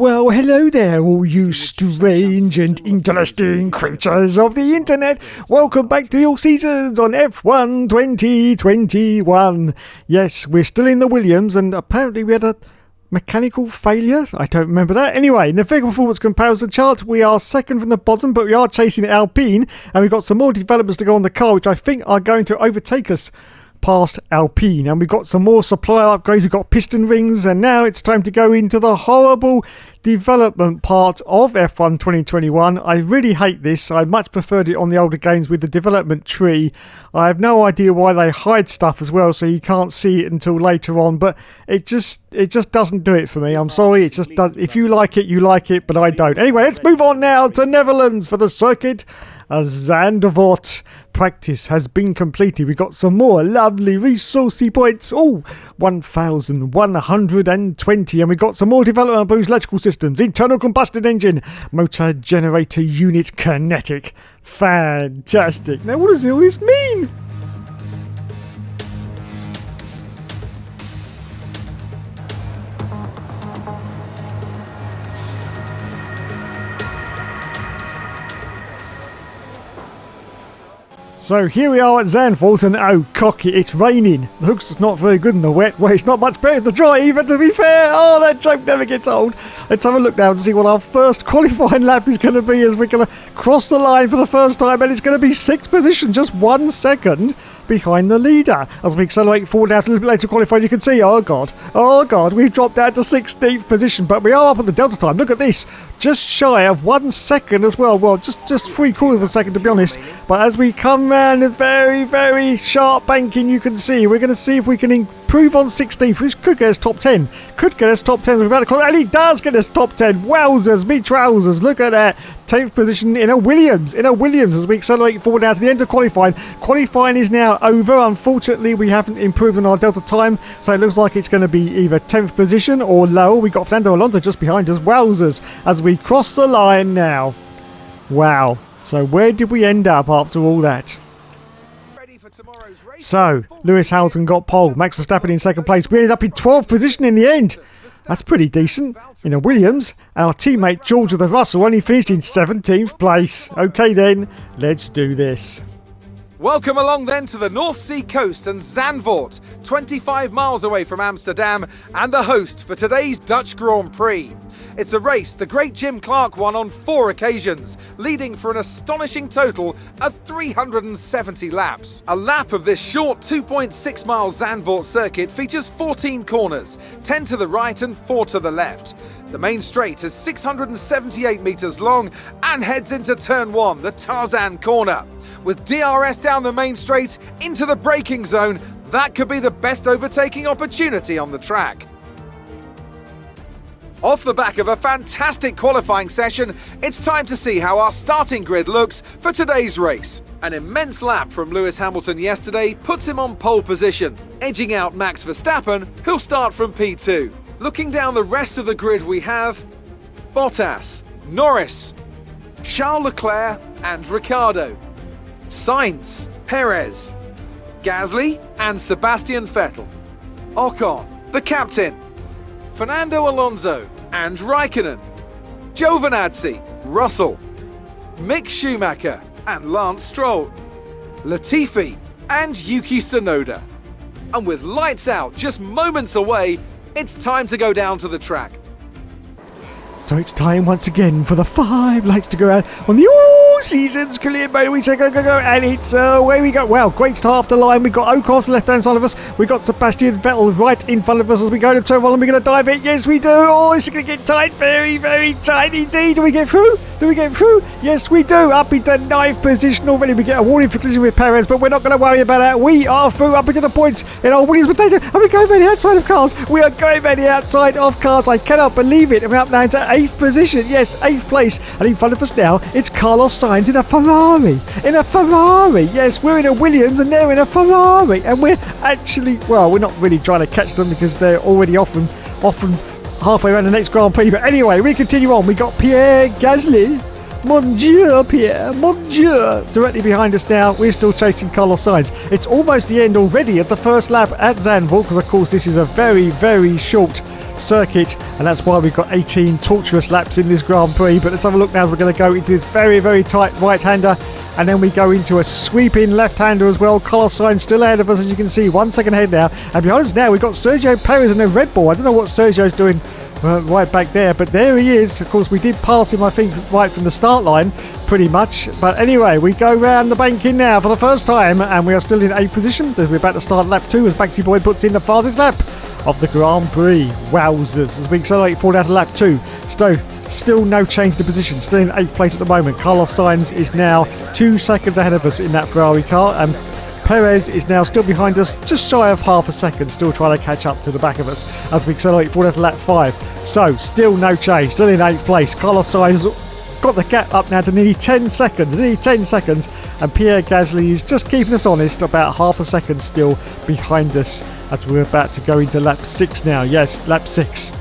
Well, hello there, all you strange and interesting creatures of the internet. Welcome back to All Seasons on F1 2021. Yes, we're still in the Williams, and apparently we had a mechanical failure. I don't remember that. Anyway, in the vehicle performance comparison chart, we are second from the bottom, but we are chasing Alpine, and we've got some more developments to go on the car, which I think are going to overtake us past Alpine. And we've got some more supply upgrades. We've got piston rings, and now it's time to go into the horrible development part of F1 2021. I really hate this. I much preferred it on the older games with the development tree. I have no idea why they hide stuff as well, so you can't see it until later on, but it just doesn't do it for me. I'm sorry, it just does. If you like it, you like it, but I don't. Anyway, let's move on now to Netherlands for the circuit. Zandvoort practice has been completed. We got some more lovely resourcey points. 1,120. And we got some more development boost electrical systems, internal combustion engine, motor generator unit kinetic. Fantastic. Now, what does all this mean? So here we are at Zandvoort, and oh cocky, it's raining. The hook's not very good in the wet. Well, it's not much better in the dry either, to be fair. Oh, that joke never gets old. Let's have a look now to see what our first qualifying lap is going to be, as we're going to cross the line for the first time, and it's going to be 6th position, just 1 second behind the leader. As we accelerate forward out a little bit later qualifying, you can see, oh god, we've dropped down to 16th position, but we are up at the delta time. Look at this, just shy of 1 second as well. Well, just 3/4 of a second, to be honest. But as we come round a very, very sharp banking, you can see, we're going to see if we can improve on 16th. This could get us top 10. We're about to cross, and he does get us top 10. Wowzers, me trousers, look at that. 10th position in a Williams, as we accelerate forward now to the end of qualifying. Qualifying is now over. Unfortunately, we haven't improved on our delta time, so it looks like it's going to be either 10th position or lower. We got Fernando Alonso just behind us. Wowzers, as we cross the line now. Wow. So where did we end up after all that? So, Lewis Hamilton got pole, Max Verstappen in second place. We ended up in 12th position in the end. That's pretty decent. In a Williams, our teammate George of the Russell only finished in 17th place. Okay then, let's do this. Welcome along then to the North Sea coast and Zandvoort, 25 miles away from Amsterdam, and the host for today's Dutch Grand Prix. It's a race the great Jim Clark won on 4 occasions, leading for an astonishing total of 370 laps. A lap of this short 2.6 mile Zandvoort circuit features 14 corners, 10 to the right and 4 to the left. The main straight is 678 metres long and heads into turn 1, the Tarzan corner. With DRS down the main straight into the braking zone, that could be the best overtaking opportunity on the track. Off the back of a fantastic qualifying session, it's time to see how our starting grid looks for today's race. An immense lap from Lewis Hamilton yesterday puts him on pole position, edging out Max Verstappen, who'll start from P2. Looking down the rest of the grid, we have Bottas, Norris, Charles Leclerc and Ricciardo, Sainz, Perez, Gasly and Sebastian Vettel, Ocon, the captain, Fernando Alonso and Raikkonen, Giovinazzi, Russell, Mick Schumacher and Lance Stroll, Latifi and Yuki Tsunoda. And with lights out just moments away, it's time to go down to the track. So it's time once again for the 5 lights to go out on the All Seasons clear mode. We say go, and it's away we go. Well, great start off the line. We've got Ocon on the left-hand side of us. We've got Sebastian Vettel right in front of us as we go to turn 1, and we're going to dive it. Yes, we do. Oh, it's going to get tight. Very, very tight indeed. Do we get through? Yes, we do. Up into 9th position already. We get a warning for collision with Perez, but we're not going to worry about that. We are through up into the points in our Williams potato, and we're going very outside of cars. We are going very outside of cars. I cannot believe it. We're up now to 8th position. Yes, 8th place. And in front of us now, it's Carlos Sainz in a Ferrari. Yes, we're in a Williams and they're in a Ferrari. And we're actually, well, we're not really trying to catch them because they're already off from halfway around the next Grand Prix. But anyway, we continue on. We got Pierre Gasly. Mon Dieu, Pierre. Mon Dieu. Directly behind us now, we're still chasing Carlos Sainz. It's almost the end already of the first lap at Zandvoort because, of course, this is a very, very short circuit, and that's why we've got 18 torturous laps in this Grand Prix. But let's have a look now as we're going to go into this very, very tight right-hander, and then we go into a sweeping left-hander as well. Carlos Sainz still ahead of us, as you can see, 1 second ahead now. And behind us now, we've got Sergio Perez in a Red Bull. I don't know what Sergio's doing right back there, but there he is. Of course, we did pass him, I think, right from the start line, pretty much. But anyway, we go round the banking now for the first time, and we are still in 8th position. We're about to start lap 2 as Baxi Boy puts in the fastest lap of the Grand Prix. Wowzers, as we accelerate forward out of lap 2. So, still no change to position, still in 8th place at the moment. Carlos Sainz is now 2 seconds ahead of us in that Ferrari car, and Perez is now still behind us, just shy of half a second, still trying to catch up to the back of us as we accelerate forward to lap 5. So, still no change, still in 8th place. Carlos Sainz got the gap up now to nearly 10 seconds, and Pierre Gasly is just keeping us honest, about half a second still behind us as we're about to go into lap 6 now. Yes, lap 6.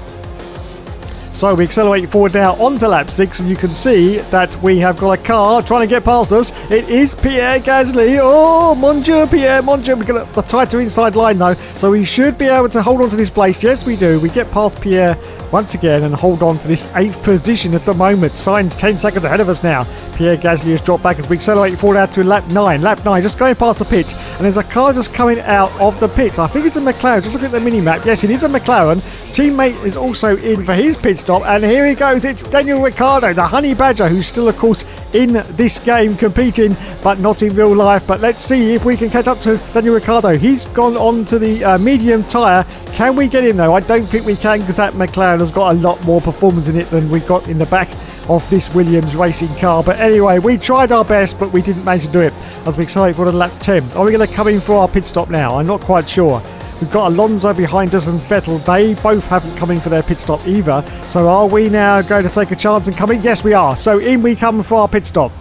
So we accelerate forward now onto lap 6, and you can see that we have got a car trying to get past us. It is Pierre Gasly. Oh, mon Dieu, Pierre, mon Dieu. We've got the tighter inside line though, so we should be able to hold on to this place. Yes, we do. We get past Pierre once again and hold on to this 8th position at the moment. Sainz 10 seconds ahead of us now. Pierre Gasly has dropped back as we accelerate forward out to lap 9. Lap 9, just going past the pits, and there's a car just coming out of the pits. I think it's a McLaren. Just look at the mini-map. Yes, it is a McLaren. Teammate is also in for his pit stop, and here he goes. It's Daniel Ricciardo, the Honey Badger, who's still, of course, in this game competing, but not in real life. But let's see if we can catch up to Daniel Ricciardo. He's gone on to the medium tyre. Can we get him though? I don't think we can, because that McLaren has got a lot more performance in it than we got in the back of this Williams racing car. But anyway, we tried our best, but we didn't manage to do it as we accelerate for lap 10. Are we going to come in for our pit stop now? I'm not quite sure. We've got Alonso behind us and Vettel. They both haven't come in for their pit stop either. So are we now going to take a chance and come in? Yes, we are. So in we come for our pit stop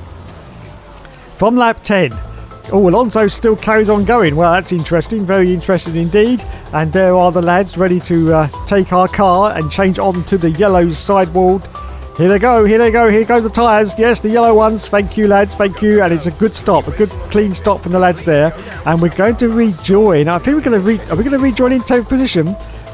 from lap 10. Oh, Alonso still carries on going. Well, that's interesting. Very interesting indeed. And there are the lads ready to take our car and change on to the yellow sidewall. Here they go, here they go, here go the tyres. Yes, the yellow ones. Thank you, lads, thank you. And it's a good stop, a good clean stop from the lads there. And we're going to rejoin. I think are we going to rejoin in 10th position?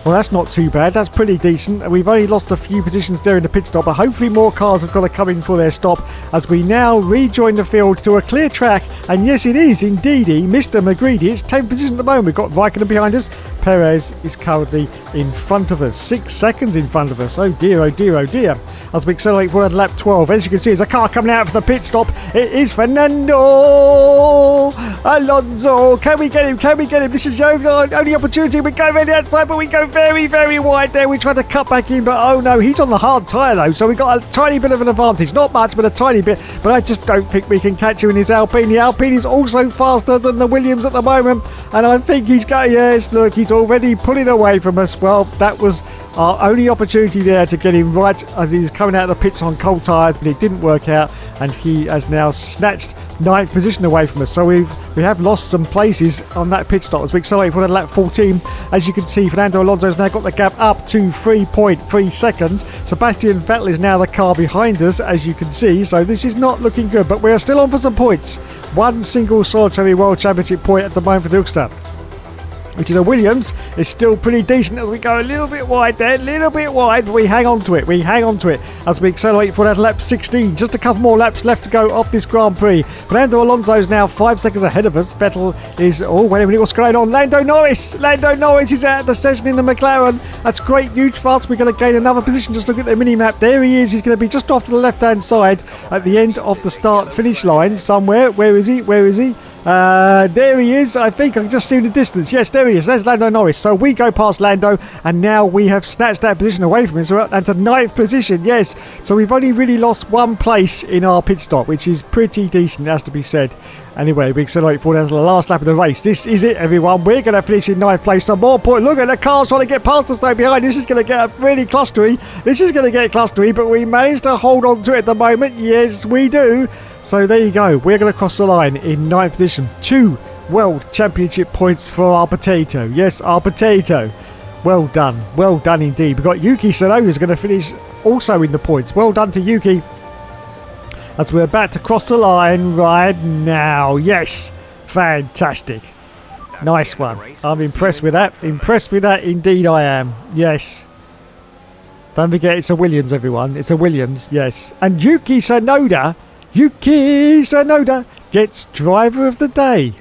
Well, that's not too bad. That's pretty decent. We've only lost a few positions there in the pit stop, but hopefully more cars have got to come in for their stop as we now rejoin the field to a clear track. And yes, it is indeedy Mr. McGreedy. It's 10th position at the moment. We've got Raikkonen behind us. Perez is currently in front of us, 6 seconds in front of us. Oh dear, oh dear, oh dear. As we accelerate forward lap 12, as you can see, there's a car coming out for the pit stop. It is Fernando Alonso. Can we get him? Can we get him? This is the only opportunity. We go around the outside, but we go very, very wide there. We try to cut back in, but oh no, he's on the hard tyre though, so we got a tiny bit of an advantage. Not much, but a tiny bit. But I just don't think we can catch him in his Alpine. The Alpine is also faster than the Williams at the moment, and I think he's got, yes, look, he's already pulling away from us. Well, that was our only opportunity there to get him right as he's coming out of the pits on cold tyres, but it didn't work out, and he has now snatched 9th position away from us. So we have lost some places on that pit stop as we accelerate for lap 14. As you can see, Fernando Alonso has now got the gap up to 3.3 seconds. Sebastian Vettel is now the car behind us, as you can see, so this is not looking good, but we are still on for some points. One single solitary World Championship point at the moment for the Hookster, which is a Williams. Is still pretty decent as we go a little bit wide there, but we hang on to it, as we accelerate for that lap 16. Just a couple more laps left to go off this Grand Prix. Fernando Alonso is now 5 seconds ahead of us. Vettel is, oh wait a minute, what's going on? Lando Norris is out of the session in the McLaren. That's great news for us. We're going to gain another position. Just look at the mini map, there he is. He's going to be just off to the left hand side at the end of the start finish line somewhere. Where is he? There he is. I think I can just see in the distance. Yes, there he is. There's Lando Norris. So we go past Lando, and now we have snatched that position away from him. So we're up to 9th position. Yes. So we've only really lost one place in our pit stop, which is pretty decent, has to be said. Anyway, we accelerate forward down to the last lap of the race. This is it, everyone. We're going to finish in 9th place. Some more points. Look at the cars trying to get past us though behind. This is going to get really clustery. But we managed to hold on to it at the moment. Yes, we do. So there you go. We're going to cross the line in 9th position. 2 World Championship points for our potato. Yes, our potato. Well done. Well done indeed. We've got Yuki Tsunoda who's going to finish also in the points. Well done to Yuki, as we're about to cross the line right now. Yes. Fantastic. Nice one. I'm impressed with that. Indeed I am. Yes. Don't forget, it's a Williams, everyone. It's a Williams, yes. And Yuki Tsunoda gets driver of the day.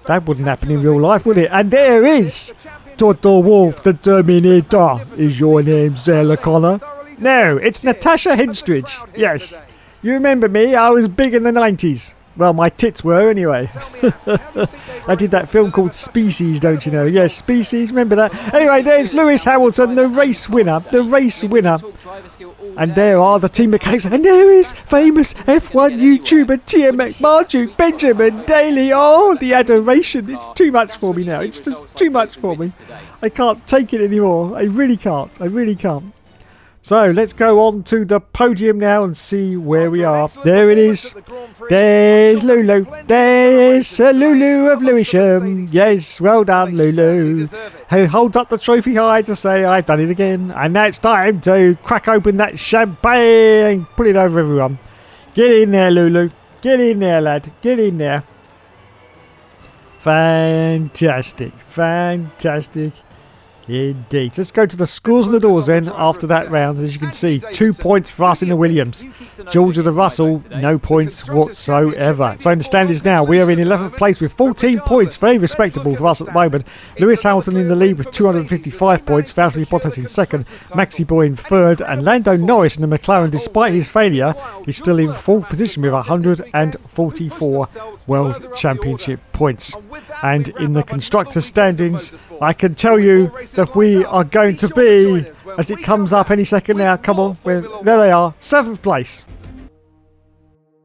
That wouldn't happen in real life, would it? And there is Toto Wolff, the Terminator. Is your name Sarah Connor? No, it's Natasha Henstridge. Yes. You remember me? I was big in the 90s. Well, my tits were anyway. I did that film called Species, don't you know? Yes, Species, remember that? Anyway, there's Lewis Hamilton, the race winner. And there are the team mechanics. And there is famous F1 YouTuber Tia McMarchuk, Benjamin Daly. Oh, the adoration. It's too much for me now. It's just too much for me. I can't take it anymore. I really can't. So let's go on to the podium now and see where we are. There it is. There's Lulu. There's Lulu of Lewisham. Yes, well done, Lulu. Who holds up the trophy high to say, I've done it again. And now it's time to crack open that champagne and put it over everyone. Get in there, Lulu. Get in there, lad. Get in there. Fantastic. Indeed. Let's go to the scores and the doors then after that round. As you can see, 2 points for us in the Williams. Georgia the Russell, no points whatsoever. So in the standings now, we are in 11th place with 14 points. Very respectable for us at the moment. Lewis Hamilton in the lead with 255 points. Valtteri Bottas in second. Maxi Boy in third. And Lando Norris in the McLaren, despite his failure, is still in fourth position with 144 World Championship points. And in the constructor standings, I can tell you that we are going to be, as it comes up any second now, come on, there they are, 7th place.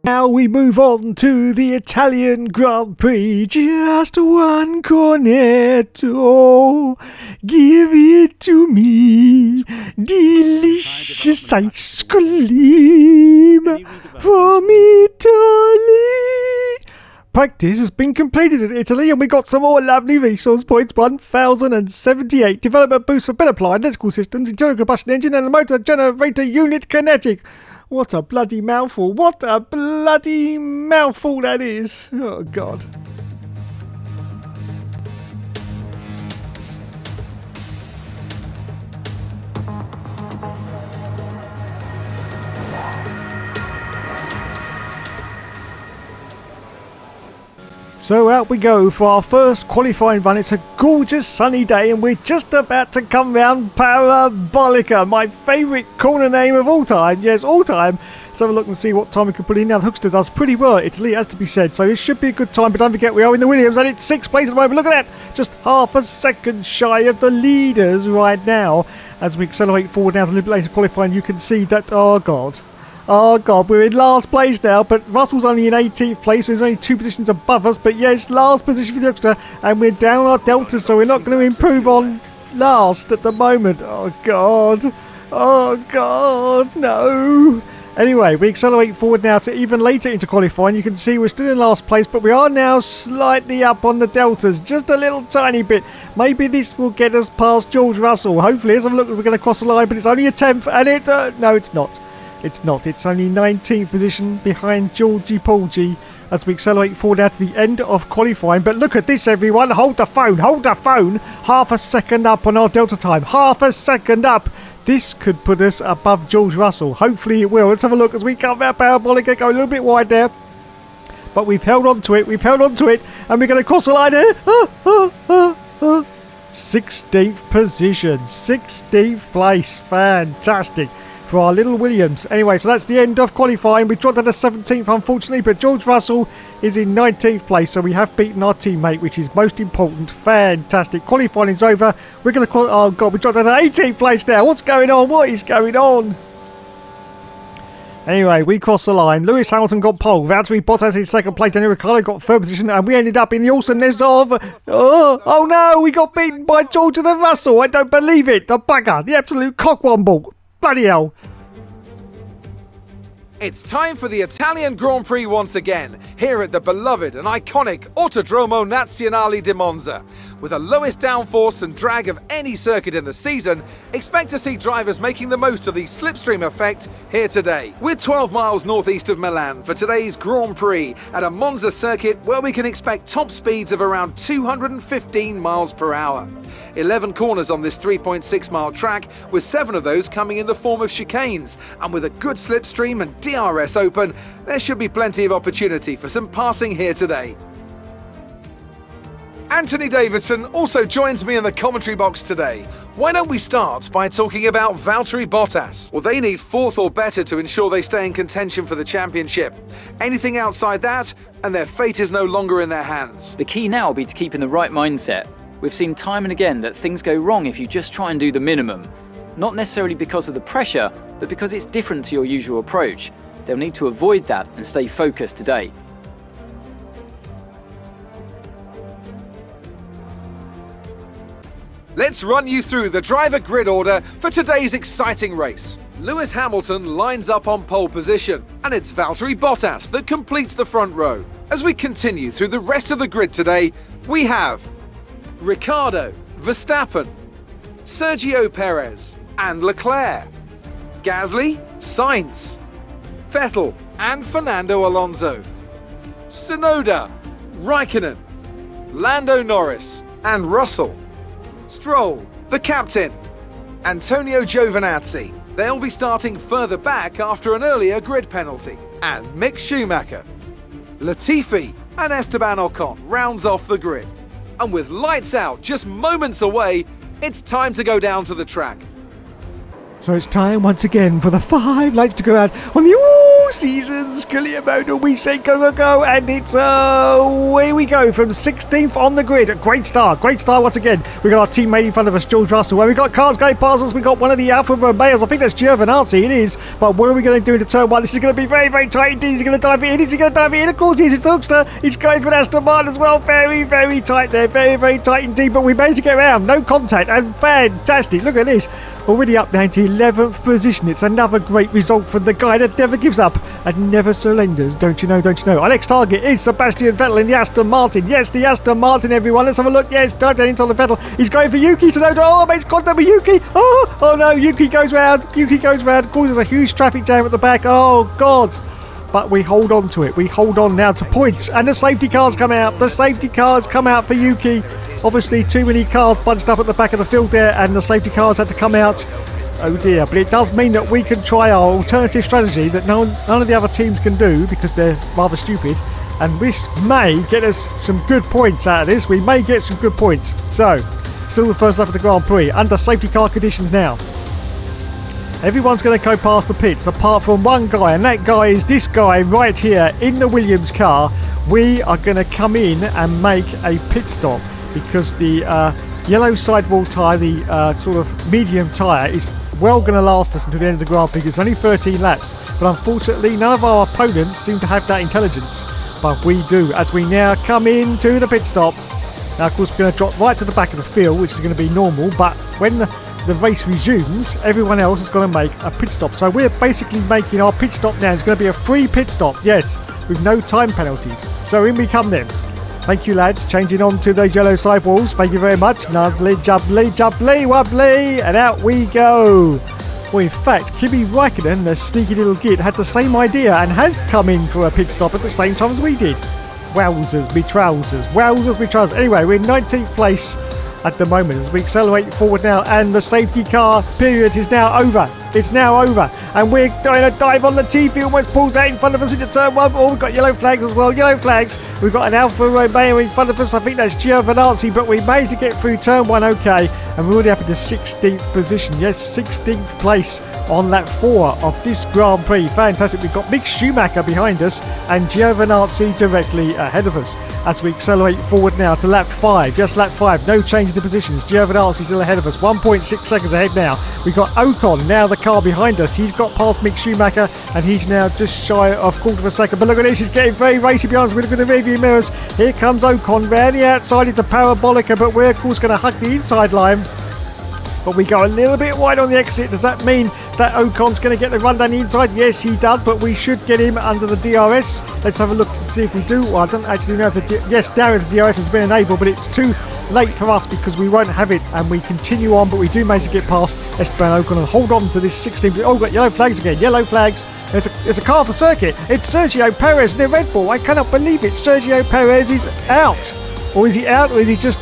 Now we move on to the Italian Grand Prix, just one cornetto, give it to me, delicious ice cream from Italy. Practice has been completed in Italy and we got some more lovely resource points. 1078. Development boosts have been applied. Electrical systems, internal combustion engine and a motor generator unit kinetic. What a bloody mouthful. What a bloody mouthful that is. Oh, God. So out we go for our first qualifying run. It's a gorgeous sunny day and we're just about to come round Parabolica, my favourite corner name of all time. Yes, all time. Let's have a look and see what time we can put in. Now the Hookster does pretty well at Italy, has to be said, so it should be a good time. But don't forget, we are in the Williams and it's 6th place at the moment. Look at that, just half a second shy of the leaders right now. As we accelerate forward now to a little bit later qualifying, you can see that, oh God, we're in last place now, but Russell's only in 18th place, so he's only 2 positions above us. But yes, last position for the Hookster, and we're down our delta, so we're not going to improve on last at the moment. Oh God, no. Anyway, we accelerate forward now to even later into qualifying. You can see we're still in last place, but we are now slightly up on the deltas, just a little tiny bit. Maybe this will get us past George Russell. Hopefully, let's have a look. We're going to cross the line, but it's only a 10th, and no, it's not. It's not. It's only 19th position behind Georgie Porgy as we accelerate forward out to the end of qualifying. But look at this, everyone. Hold the phone. Half a second up on our delta time. Half a second up. This could put us above George Russell. Hopefully it will. Let's have a look as we come out Parabolica. Go a little bit wide there. But we've held on to it. And we're going to cross the line here. 16th position. 16th place. Fantastic for our little Williams. Anyway, so that's the end of qualifying. We dropped down to 17th, unfortunately, but George Russell is in 19th place, so we have beaten our teammate, which is most important. Fantastic. Qualifying is over. We're going to oh God, we dropped down to 18th place now. What's going on? What is going on? Anyway, we crossed the line. Lewis Hamilton got pole. Valtteri Bottas in second place. Daniel Ricciardo got third position, and we ended up in the awesomeness of... Oh no, we got beaten by George the Russell. I don't believe it. The bugger. The absolute cockwomble. Bloody hell. It's time for the Italian Grand Prix once again, here at the beloved and iconic Autodromo Nazionale di Monza. With the lowest downforce and drag of any circuit in the season, expect to see drivers making the most of the slipstream effect here today. We're 12 miles northeast of Milan for today's Grand Prix at a Monza circuit where we can expect top speeds of around 215 miles per hour. 11 corners on this 3.6 mile track, with 7 of those coming in the form of chicanes, and with a good slipstream and DRS open, there should be plenty of opportunity for some passing here today. Anthony Davidson also joins me in the commentary box today. Why don't we start by talking about Valtteri Bottas? Well, they need 4th or better to ensure they stay in contention for the championship. Anything outside that, and their fate is no longer in their hands. The key now will be to keep in the right mindset. We've seen time and again that things go wrong if you just try and do the minimum. Not necessarily because of the pressure, but because it's different to your usual approach. They'll need to avoid that and stay focused today. Let's run you through the driver grid order for today's exciting race. Lewis Hamilton lines up on pole position, and it's Valtteri Bottas that completes the front row. As we continue through the rest of the grid today, we have Ricciardo, Verstappen, Sergio Perez and Leclerc, Gasly, Sainz, Vettel and Fernando Alonso, Tsunoda, Raikkonen, Lando Norris and Russell, Stroll, the captain, Antonio Giovinazzi. They'll be starting further back after an earlier grid penalty. And Mick Schumacher, Latifi and Esteban Ocon rounds off the grid. And with lights out just moments away, it's time to go down to the track. So it's time once again for the 5 lights to go out on the all-season career mode. And we say go, go, go. And it's away we go from 16th on the grid. Great start once again. We got our teammate in front of us, George Russell. Where we got cars going past us. We got one of the Alfa Romeos. I think that's Giovinazzi. It is. But what are we going to do into turn 1? This is going to be very, very tight indeed. Is he going to dive it in? Is he going to dive it in? Of course he is. It's Hookster. He's going for Aston Martin as well. Very, very tight there. Very, very tight indeed. But we managed to get around. No contact. And fantastic. Look at this. Already up now to 11th position. It's another great result from the guy that never gives up and never surrenders. Don't you know, don't you know? Our next target is Sebastian Vettel in the Aston Martin. Yes, the Aston Martin, everyone. Let's have a look. Yes, dive down into the Vettel. He's going for Yuki Tsunoda. Oh, makes contact with Yuki. Oh no, Yuki goes round. Yuki goes round. Causes a huge traffic jam at the back. Oh, God. But we hold on to it. We hold on now to points. And the safety cars come out. The safety cars come out for Yuki. Obviously, too many cars bunched up at the back of the field there, and the safety cars had to come out. Oh dear, but it does mean that we can try our alternative strategy that none of the other teams can do because they're rather stupid. And this may get us some good points out of this. We may get some good points. So, still the first lap of the Grand Prix, under safety car conditions now. Everyone's going to go past the pits apart from one guy, and that guy is this guy right here in the Williams car. We are going to come in and make a pit stop because the yellow sidewall tyre, the sort of medium tyre, is well going to last us until the end of the Grand Prix. It's only 13 laps, but unfortunately none of our opponents seem to have that intelligence, but we do as we now come into the pit stop. Now of course we're going to drop right to the back of the field, which is going to be normal, but when the race resumes, everyone else is going to make a pit stop. So we're basically making our pit stop now. It's going to be a free pit stop, yes, with no time penalties. So in we come then. Thank you, lads. Changing on to those yellow sidewalls. Thank you very much. Lovely, jubbly, jubbly, wobbly. And out we go. Well, in fact, Kimi Raikkonen, the sneaky little git, had the same idea and has come in for a pit stop at the same time as we did. Wowzers, me trousers. Wowzers, me trousers. Anyway, we're in 19th place at the moment as we accelerate forward now, and the safety car period is now over. It's now over, and we're doing a dive on Latifi. Almost pulls out in front of us into turn 1. Oh, we've got yellow flags as well. Yellow flags. We've got an Alfa Romeo in front of us. I think that's Giovinazzi, but we managed to get through turn 1 okay, and we're already up in the 16th position. Yes, 16th place on lap 4 of this Grand Prix. Fantastic. We've got Mick Schumacher behind us and Giovinazzi directly ahead of us as we accelerate forward now to lap 5. Just lap 5. No change in the positions. Giovinazzi still ahead of us. 1.6 seconds ahead now. We've got Ocon, now the car behind us. He's got past Mick Schumacher and he's now just shy of quarter of a second. But look at this. He's getting very racy behind us. We're looking at the rearview mirrors. Here comes Ocon round the outside into Parabolica, but we're of course going to hug the inside line. But we go a little bit wide on the exit. Does that mean that Ocon's going to get the run down the inside? Yes, he does, but we should get him under the DRS. Let's have a look and see if we do. Well, I don't actually know if yes, there is the DRS has been enabled, but it's too late for us because we won't have it, and we continue on, but we do manage to get past Esteban Ocon and hold on to this 16th. Oh, we've got yellow flags again. Yellow flags. There's a car off the circuit. It's Sergio Perez in the Red Bull. I cannot believe it. Sergio Perez is out. Or is he out, or is he just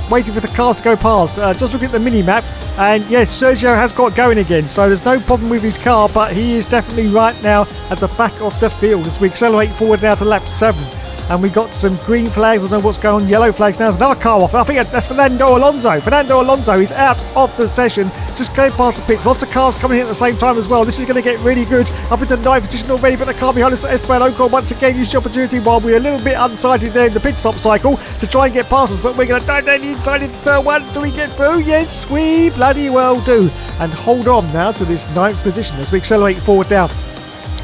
waiting for the cars to go past? Just look at the mini-map. And yes, Sergio has got going again. So there's no problem with his car, but he is definitely right now at the back of the field as we accelerate forward now to lap 7. And we got some green flags. I don't know what's going on. Yellow flags now. There's another car off. I think that's Fernando Alonso. Fernando Alonso is out of the session. Just going past the pits. Lots of cars coming in at the same time as well. This is going to get really good. Up into 9th position already, but the car behind us, Esteban Ocon, once again used the opportunity while we're a little bit unsighted there in the pit stop cycle to try and get past us. But we're going to dive down the inside into turn 1. Do we get through? Yes, we bloody well do. And hold on now to this 9th position as we accelerate forward now.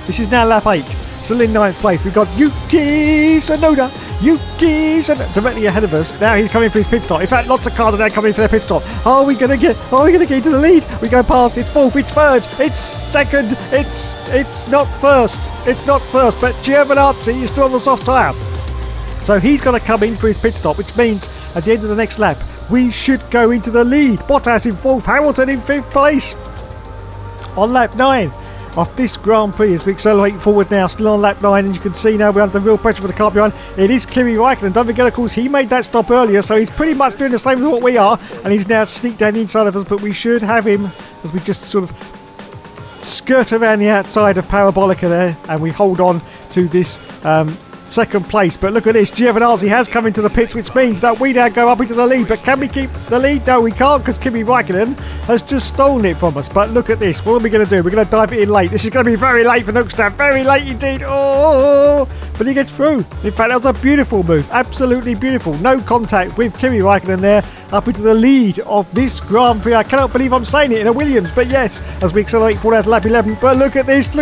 This is now lap 8. Still in 9th place. We've got Yuki Tsunoda. Directly ahead of us. Now he's coming for his pit stop. In fact, lots of cars are now coming for their pit stop. Are we going to get into the lead? We go past. It's 4th. It's 3rd. It's 2nd. It's not 1st. It's not 1st. But Giovinazzi is still on the soft tyre. So he's going to come in for his pit stop, which means at the end of the next lap, we should go into the lead. Bottas in 4th. Hamilton in 5th place. On lap 9. Of this Grand Prix as we accelerate forward now, still on lap 9, and you can see now we're under real pressure for the car behind. It is Kimi Räikkönen. Don't forget, of course, he made that stop earlier, so he's pretty much doing the same as what we are, and he's now sneaked down the inside of us, but we should have him as we just sort of skirt around the outside of Parabolica there, and we hold on to this 2nd place. But look at this, Giovinazzi has come into the pits, which means that we now go up into the lead. But can we keep the lead? No, we can't, because Kimi Räikkönen has just stolen it from us. But look at this, what are we going to do? We're going to dive it in late. This is going to be very late for Nookstad, very late indeed. Oh, but he gets through. In fact, that was a beautiful move, absolutely beautiful. No contact with Kimi Räikkönen there, up into the lead of this Grand Prix. I cannot believe I'm saying it in a Williams, but yes, as we accelerate forward out to lap 11. But look at this,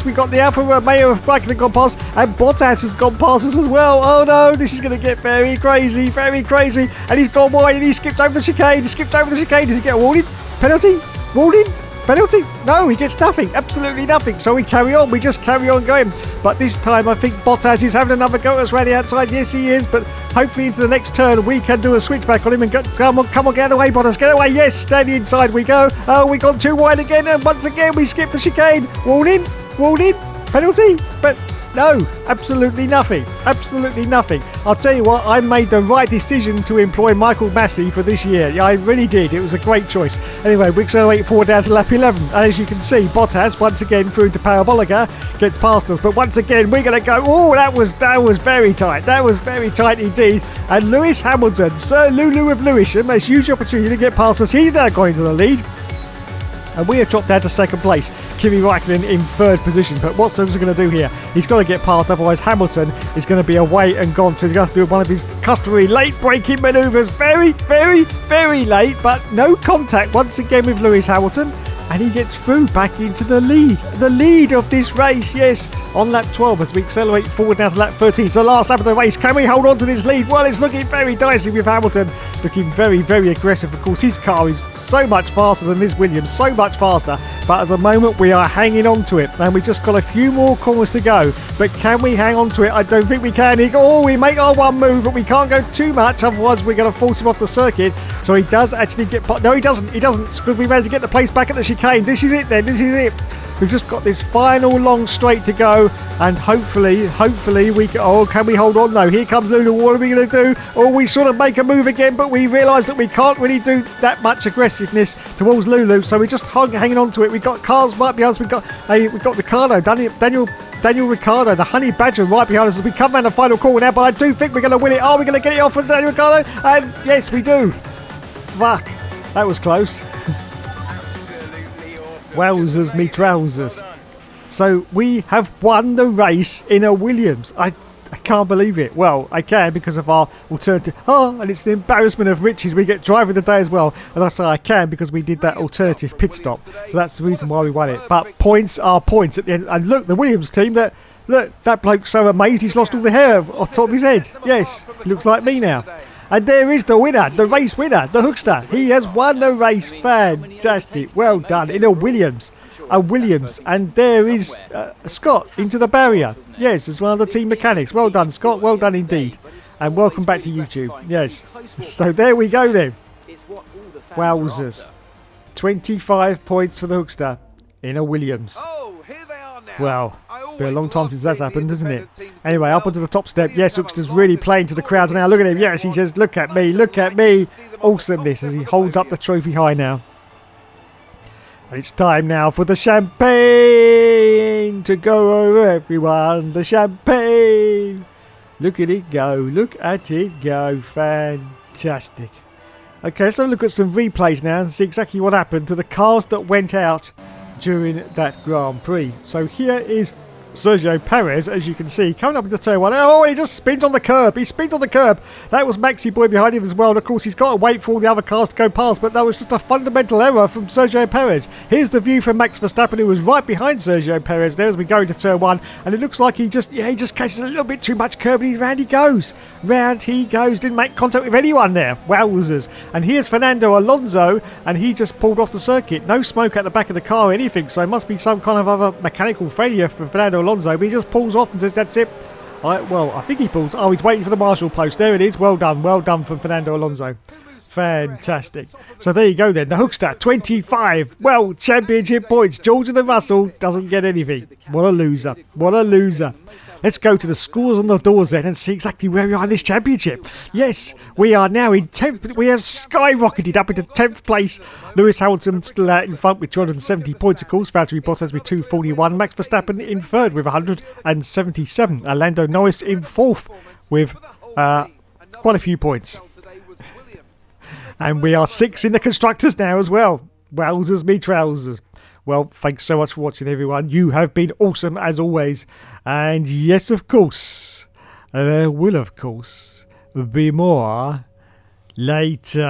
we got the Alfa Romeo of Räikkönen gone past, and Bottas has gone past us as well. Oh no, this is going to get very crazy, and he's gone wide and he skipped over the chicane. Does he get a warning? Penalty? Warning? Penalty? No, he gets nothing, absolutely nothing. So we just carry on going. But this time I think Bottas is having another go at us around the outside. Yes, he is, but hopefully into the next turn we can do a switchback on him and go, come on, get out of the way, Bottas, get away. Yes, down the inside we go. Oh, we gone too wide again, and once again we skip the chicane. Warning, penalty, but no, absolutely nothing. I'll tell you what, I made the right decision to employ Michael Massey for this year. Yeah, I really did. It was a great choice. Anyway, we accelerate forward down to lap 11. And as you can see, Bottas, once again through to Parabolica, gets past us. But once again, we're going to go, oh, that was very tight. That was very tight indeed. And Lewis Hamilton, Sir Lulu of Lewisham, has huge opportunity to get past us. He's now going to the lead. And we have dropped down to 2nd place. Kimi Räikkönen in 3rd position. But what's Lewis going to do here? He's got to get past, otherwise Hamilton is going to be away and gone. So he's going to have to do one of his customary late braking manoeuvres. Very late, but no contact once again with Lewis Hamilton. And he gets through back into the lead of this race. Yes, on lap 12 as we accelerate forward now to lap 13. So last lap of the race, can we hold on to this lead? Well, it's looking very dicey with Hamilton looking very aggressive. Of course, his car is so much faster than this Williams, so much faster, but at the moment we are hanging on to it, and we've just got a few more corners to go. But can we hang on to it? I don't think we can. We make our one move, but we can't go too much, otherwise we're going to force him off the circuit. So he does actually get... No, he doesn't, because we managed to get the place back at the chicane. This is it. We've just got this final long straight to go, and hopefully we can... Oh, can we hold on? No, here comes Lulu. What are we going to do? Oh, we sort of make a move again, but we realise that we can't really do that much aggressiveness towards Lulu, so we're just hanging on to it. We've got cars right behind us. We've got Ricciardo, Daniel Ricciardo, the Honey Badger, right behind us as we come down the final corner now, but I do think we're going to win it. Are we going to get it off of Daniel Ricciardo? And yes, we do. Fuck, that was close. Wowzers me trousers. So we have won the race in a Williams. I can't believe it. Well, I can because of our alternative. Oh, and it's the embarrassment of riches. We get driver of the day as well. And I say I can because we did that alternative pit stop. So that's the reason why we won it. But points are points at the end. And look, the Williams team, that bloke's so amazed he's lost all the hair off the top of his head. Yes, he looks like me now. And there is the winner, the race winner, the Hookster. He has won the race. Fantastic. Well done. In a Williams. And there is Scott into the barrier. Yes, as one of the team mechanics. Well done, Scott. Well done indeed. And welcome back to YouTube. Yes. So there we go then. Wowzers. 25 points for the Hookster in a Williams. Oh, here they are now. Well, been a long time since that's happened, isn't it? Anyway, up onto the top step. Yes, Hookster's really playing to the crowds now. Look at him. Yes, he says, look at me, look at me. Awesomeness as he holds up the trophy high now. And it's time now for the champagne to go over everyone. The champagne. Look at it go. Look at it go. Fantastic. Okay, let's have a look at some replays now and see exactly what happened to the cars that went out during that Grand Prix. So here is Sergio Perez, as you can see, coming up into turn one. Oh, he just spins on the curb. He spins on the curb. That was Maxi Boy behind him as well. And of course, he's got to wait for all the other cars to go past, but that was just a fundamental error from Sergio Perez. Here's the view from Max Verstappen, who was right behind Sergio Perez there as we go into turn one. And it looks like he just catches a little bit too much curb, and round he goes. Round he goes. Didn't make contact with anyone there. Wowzers. And here's Fernando Alonso, and he just pulled off the circuit. No smoke at the back of the car or anything, so it must be some kind of other mechanical failure for Fernando Alonso, but he just pulls off and says that's it. I think he pulls. Oh, he's waiting for the marshal post. There it is. Well done from Fernando Alonso. Fantastic. So there you go then. The Hookster 25 World Championship points. George and Russell doesn't get anything. What a loser. What a loser. Let's go to the scores on the doors then and see exactly where we are in this championship. Yes, we are now in 10th. We have skyrocketed up into 10th place. Lewis Hamilton still out in front with 270 points, of course. Valtteri Bottas with 241. Max Verstappen in third with 177. Lando Norris in fourth with quite a few points. And we are 6th in the constructors now as well. Wowzers me trousers. Well, thanks so much for watching, everyone. You have been awesome as always. And yes, of course, there will, of course, be more later.